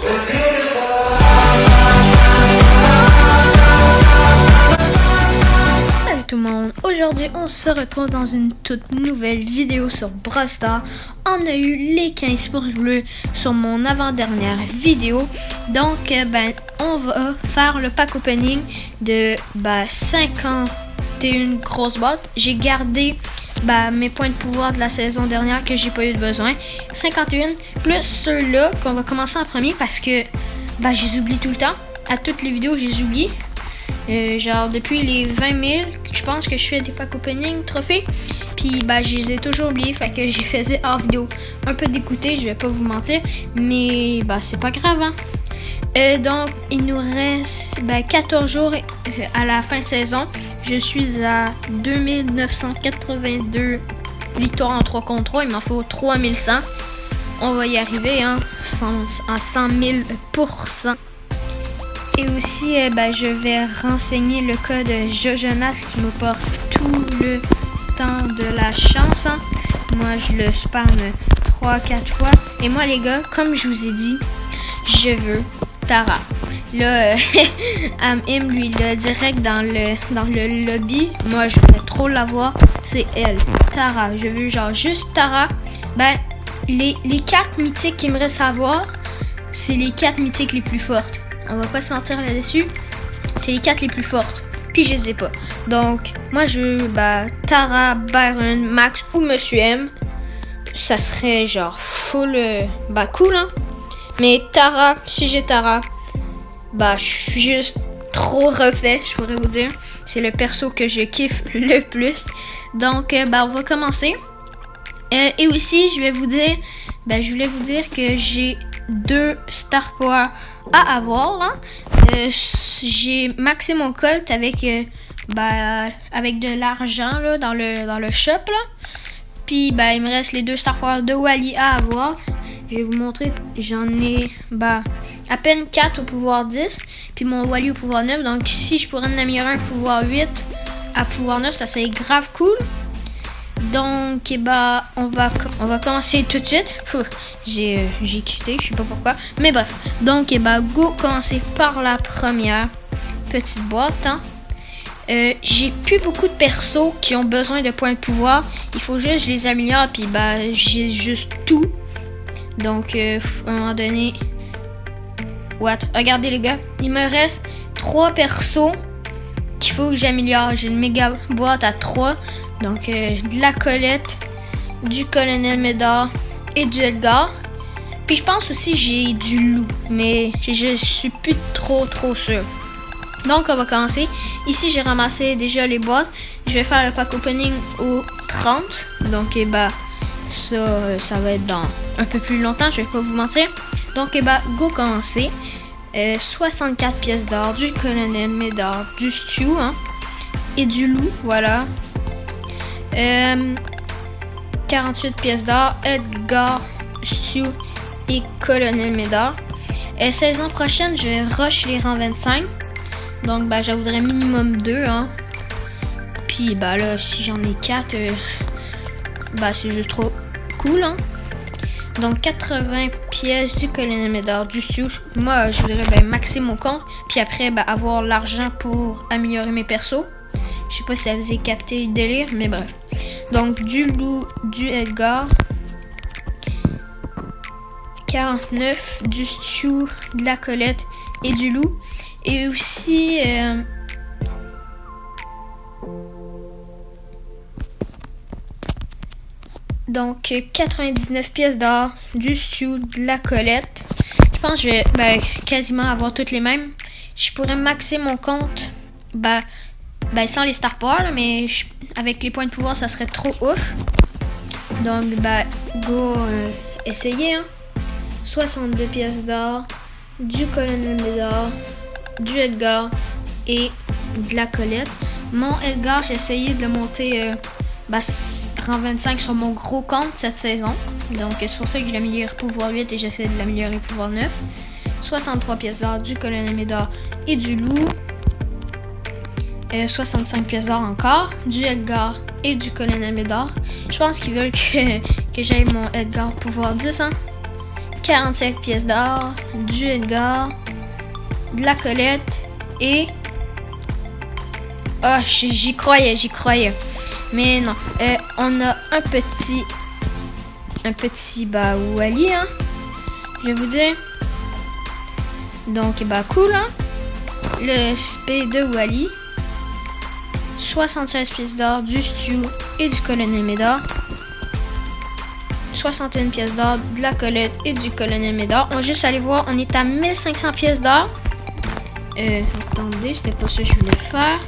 Salut tout le monde, aujourd'hui on se retrouve dans une toute nouvelle vidéo sur Brawl Stars. On a eu les 15 pouces bleus sur mon avant-dernière vidéo. Donc on va faire le pack opening de 51 grosses boîtes. J'ai gardé mes points de pouvoir de la saison dernière que j'ai pas eu de besoin. 51 plus ceux-là qu'on va commencer en premier parce que je les oublie tout le temps. À toutes les vidéos je les oublie. Genre depuis les 20 000, je pense que je fais des packs opening trophées. Puis je les ai toujours oubliés, fait que j'ai fait hors vidéo. Un peu dégoûté, je vais pas vous mentir, mais c'est pas grave hein. Donc il nous reste 14 jours à la fin de saison. Je suis à 2982 victoires en 3 contre 3, il m'en faut 3100. On va y arriver hein, à 100 000%. Et aussi, je vais renseigner le code Jojonas qui me porte tout le temps de la chance. Hein. Moi, je le spam 3-4 fois. Et moi, les gars, comme je vous ai dit, je veux Tara. Là, Am-Im, lui, il est direct dans le lobby. Moi, je voulais trop l'avoir. C'est elle, Tara. Je veux genre juste Tara. Les 4 mythiques qu'il me reste à avoir, c'est les 4 mythiques les plus fortes. On va pas se mentir là-dessus. C'est les 4 les plus fortes. Puis je les ai pas. Donc, moi je veux Tara, Byron, Max ou Monsieur M. Ça serait genre full cool hein. Mais Tara, si j'ai Tara, je suis juste trop refait, je pourrais vous dire. C'est le perso que je kiffe le plus. Donc on va commencer. Et aussi, je voulais vous dire que j'ai 2 Star Power à avoir hein. J'ai maxé mon colt avec de l'argent là, dans le shop là. Puis il me reste les 2 Star Power de Wally à avoir. Je vais vous montrer, j'en ai à peine 4 au pouvoir 10, puis mon Wally au pouvoir 9. Donc si je pourrais en améliorer un pouvoir 8 à pouvoir 9, ça serait grave cool. Donc on va commencer tout de suite. J'ai quitté, je sais pas pourquoi. Mais bref. Donc go commencer par la première petite boîte. Hein. J'ai plus beaucoup de persos qui ont besoin de points de pouvoir. Il faut juste que je les améliore. Puis j'ai juste tout. Donc à un moment donné. Regardez les gars. Il me reste 3 persos qu'il faut que j'améliore. J'ai une méga boîte à 3. Donc, de la Colette, du Colonel Médard et du Edgar. Puis, je pense aussi j'ai du loup, mais je suis plus trop sûr. Donc, on va commencer. Ici, j'ai ramassé déjà les boîtes. Je vais faire le pack opening au 30. Donc, ça va être dans un peu plus longtemps, je vais pas vous mentir. Donc, go commencer. 64 pièces d'or, du Colonel Médard, du Stu, hein, et du loup, voilà. 48 pièces d'or, Edgar, Stu et Colonel Médard. Saison prochaine, je vais rush les rangs 25. Donc, j'en voudrais minimum 2. Hein. Puis, là, si j'en ai 4, c'est juste trop cool. Hein. Donc, 80 pièces du Colonel Médard, du Stu. Moi, je voudrais maxer mon compte. Puis après, avoir l'argent pour améliorer mes persos. Je sais pas si ça vous a capté le délire, mais bref. Donc, du loup, du Edgar. 49, du Stu, de la Colette et du loup. Et aussi... donc, 99 pièces d'or, du Stu, de la Colette. Je pense que je vais quasiment avoir toutes les mêmes. Si je pourrais maxer mon compte, sans les Star Power, mais avec les points de pouvoir, ça serait trop ouf. Donc, go essayer. Hein. 62 pièces d'or, du Colonel Médard, du Edgar et de la Colette. Mon Edgar, j'ai essayé de le monter rang 25 sur mon gros compte cette saison. Donc, c'est pour ça que je l'améliore pouvoir 8 et j'essaie de l'améliorer pouvoir 9. 63 pièces d'or, du Colonel Médard et du loup. 65 pièces d'or encore, du Edgar et du Colonel Médard. Je pense qu'ils veulent que j'aille mon Edgar pouvoir 10. Hein? 45 pièces d'or, du Edgar, de la Colette et... Ah, j'y croyais. Mais non, on a un petit Wally, hein. Je vais vous dire. Donc, cool, hein. Le SP de Wally. 76 pièces d'or, du Stu et du Colonel Médard. 61 pièces d'or, de la Colette et du Colonel Médard. On va juste aller voir, on est à 1500 pièces d'or. Attendez, c'était pas ça que je voulais faire.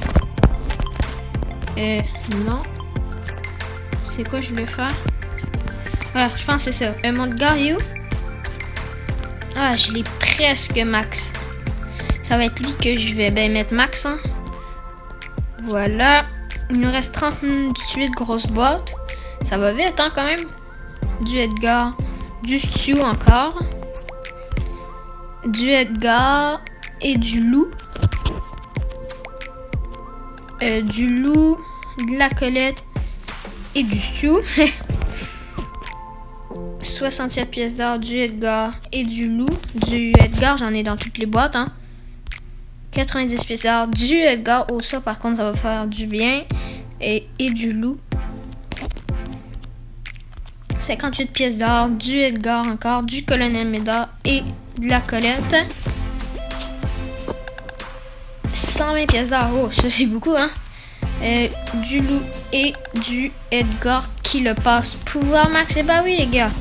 Non. C'est quoi je voulais faire? Voilà, je pense que c'est ça. Mon gars, il est où? Ah, je l'ai presque max. Ça va être lui que je vais mettre max, hein. Voilà. Il nous reste 38 grosses boîtes. Ça va vite, hein, quand même. Du Edgar. Du Stu encore. Du Edgar et du Loup. Du Loup, de la Colette et du Stu. 67 pièces d'or, du Edgar et du Loup. Du Edgar, j'en ai dans toutes les boîtes, hein. 90 pièces d'or, du Edgar. Oh, ça, par contre, ça va faire du bien. Et du Loup. 58 pièces d'or, du Edgar encore, du Colonel Médard et de la Colette. 120 pièces d'or. Oh, ça, c'est beaucoup, hein. Du Loup et du Edgar qui le passe pouvoir max. Et bah oui, les gars.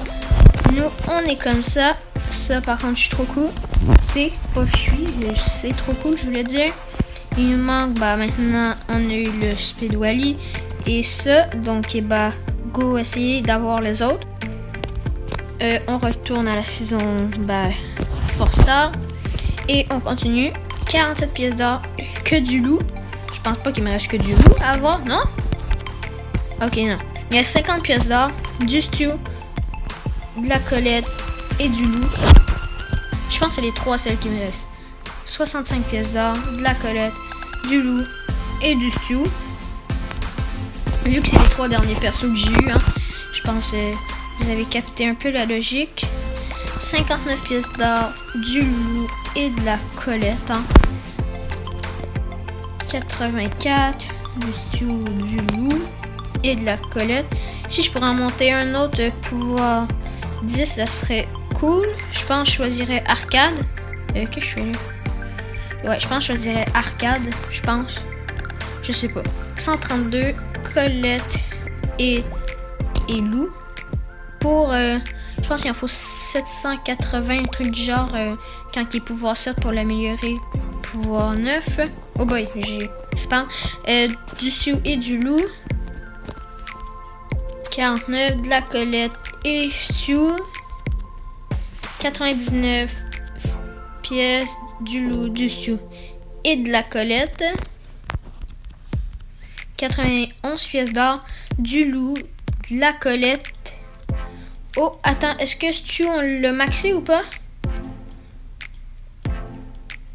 Nous, on est comme ça. Ça, par contre, je suis trop cool. C'est trop cool, je voulais dire. Il nous manque, maintenant, on a eu le Speed Wally et ça. Donc, go essayer d'avoir les autres. On retourne à la saison, Force Star. Et on continue. 47 pièces d'or, que du Loup. Je pense pas qu'il me reste que du Loup à avoir, non? Ok, non. Il y a 50 pièces d'or, du Stu, de la Colette et du Loup. Je pense que c'est les trois celles qui me restent. 65 pièces d'or, de la Colette, du Loup et du Stu. Vu que c'est les trois derniers persos que j'ai eu, hein, je pense que vous avez capté un peu la logique. 59 pièces d'or, du Loup et de la Colette, hein. 84 du Stu, du Loup et de la Colette. Si je pourrais en monter un autre pouvoir 10, ça serait cool. Je pense que je choisirais Arcade. Qu'est-ce que je fais là? Ouais, je pense que je choisirais Arcade. Je pense. Je sais pas. 132 Colette et Loup. Pour je pense qu'il en faut 780, un truc du genre, quand il est pouvoir 7 pour l'améliorer, pouvoir 9. Oh boy, j'ai spam. Du Stu et du Loup. 49, de la Colette et Stu. 99 pièces du Loup, du Stu et de la Colette. 91 pièces d'or, du Loup, de la Colette. Oh, attends, est-ce que Stu, on l'a maxé ou pas?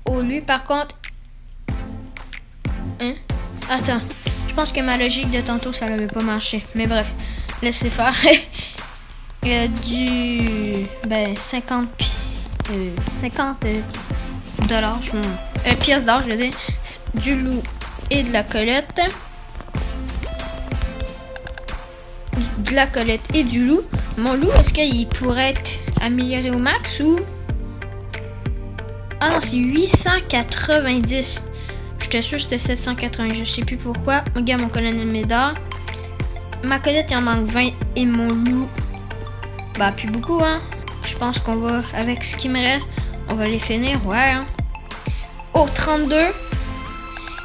Oh, lui, par contre... Hein? Attends, je pense que ma logique de tantôt, ça n'avait pas marché. Mais bref, laissez faire. 50 dollars, pièces d'or, je veux dire. Du Loup et de la Colette. De la Colette et du Loup. Mon Loup, est-ce qu'il pourrait être amélioré au max ou... Ah non, c'est 890. J'étais sûr que c'était 780, je sais plus pourquoi. Regarde mon Colonel Médard. Ma Colette, il en manque 20 et mon Loup, plus beaucoup, hein. Je pense qu'on va, avec ce qui me reste, on va les finir, ouais, hein. Oh, 32.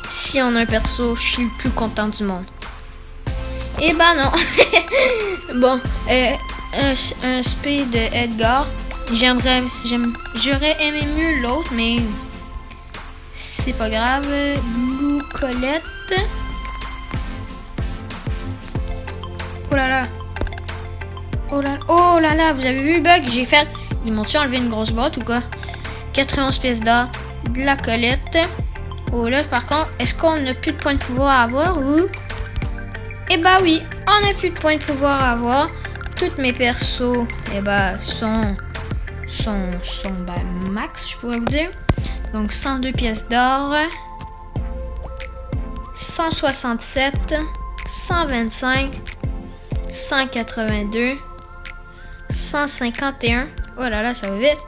Si on a un perso, je suis le plus content du monde. Eh non. Bon, un speed de Edgar. J'aurais aimé mieux l'autre, mais c'est pas grave. Loup, Colette. Oh là là. Oh là là, vous avez vu le bug? J'ai fait. Ils m'ont-tu enlevé une grosse boîte ou quoi? 91 pièces d'or, de la Colette. Oh là, par contre, est-ce qu'on n'a plus de points de pouvoir à avoir ou... Eh oui, on n'a plus de points de pouvoir à avoir. Toutes mes persos, max, je pourrais vous dire. Donc 102 pièces d'or, 167, 125, 182, 151. Oh là là, ça va vite.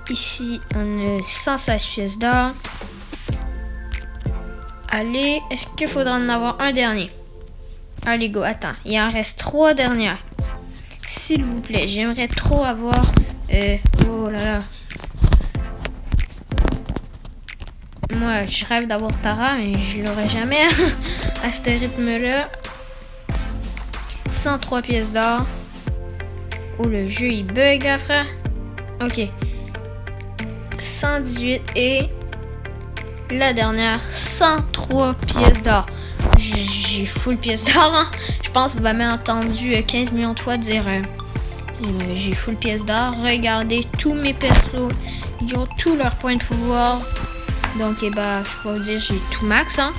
Ici, on a 116 pièces d'or. Allez, est-ce qu'il faudra en avoir un dernier? Allez, go, attends. Il en reste 3 dernières. S'il vous plaît, j'aimerais trop avoir... oh là là. Moi, je rêve d'avoir Tara, mais je l'aurai jamais à ce rythme-là. 103 pièces d'or. Oh, le jeu, il bug, là, frère. Ok. 118 et... la dernière, 103 pièces d'or. J'ai full pièces d'or. Hein. Je pense que vous m'avez entendu 15 millions de fois dire j'ai full pièces d'or. Regardez, tous mes persos, ils ont tous leurs points de pouvoir. Donc, je peux vous dire, j'ai tout max. Hein.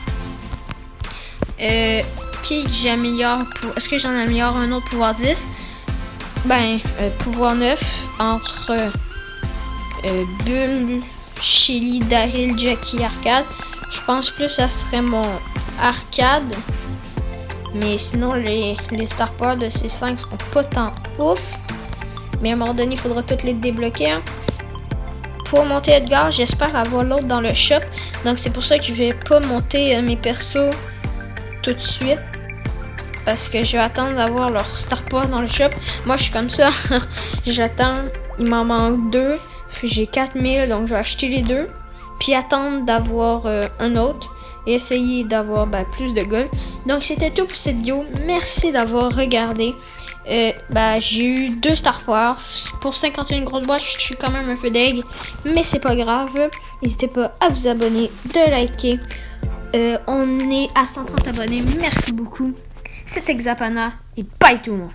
Qui j'améliore pour... Est-ce que j'en améliore un autre pouvoir 10? Pouvoir 9 entre Bull, Shelly, Daryl, Jackie, Arcade. Je pense plus que ça serait mon Arcade. Mais sinon, les Star Power de ces 5 sont pas tant ouf. Mais à un moment donné, il faudra toutes les débloquer. Hein. Pour monter Edgar, j'espère avoir l'autre dans le shop. Donc c'est pour ça que je vais pas monter mes persos tout de suite. Parce que je vais attendre d'avoir leur Star Power dans le shop. Moi, je suis comme ça. J'attends. Il m'en manque 2. J'ai 4000, donc je vais acheter les 2. Puis attendre d'avoir un autre. Et essayer d'avoir plus de gold. Donc c'était tout pour cette vidéo. Merci d'avoir regardé. J'ai eu 2 Star Power. Pour 51 grosses boîtes, je suis quand même un peu deg. Mais c'est pas grave. N'hésitez pas à vous abonner, de liker. On est à 130 abonnés. Merci beaucoup. C'était Xapana. Et bye tout le monde.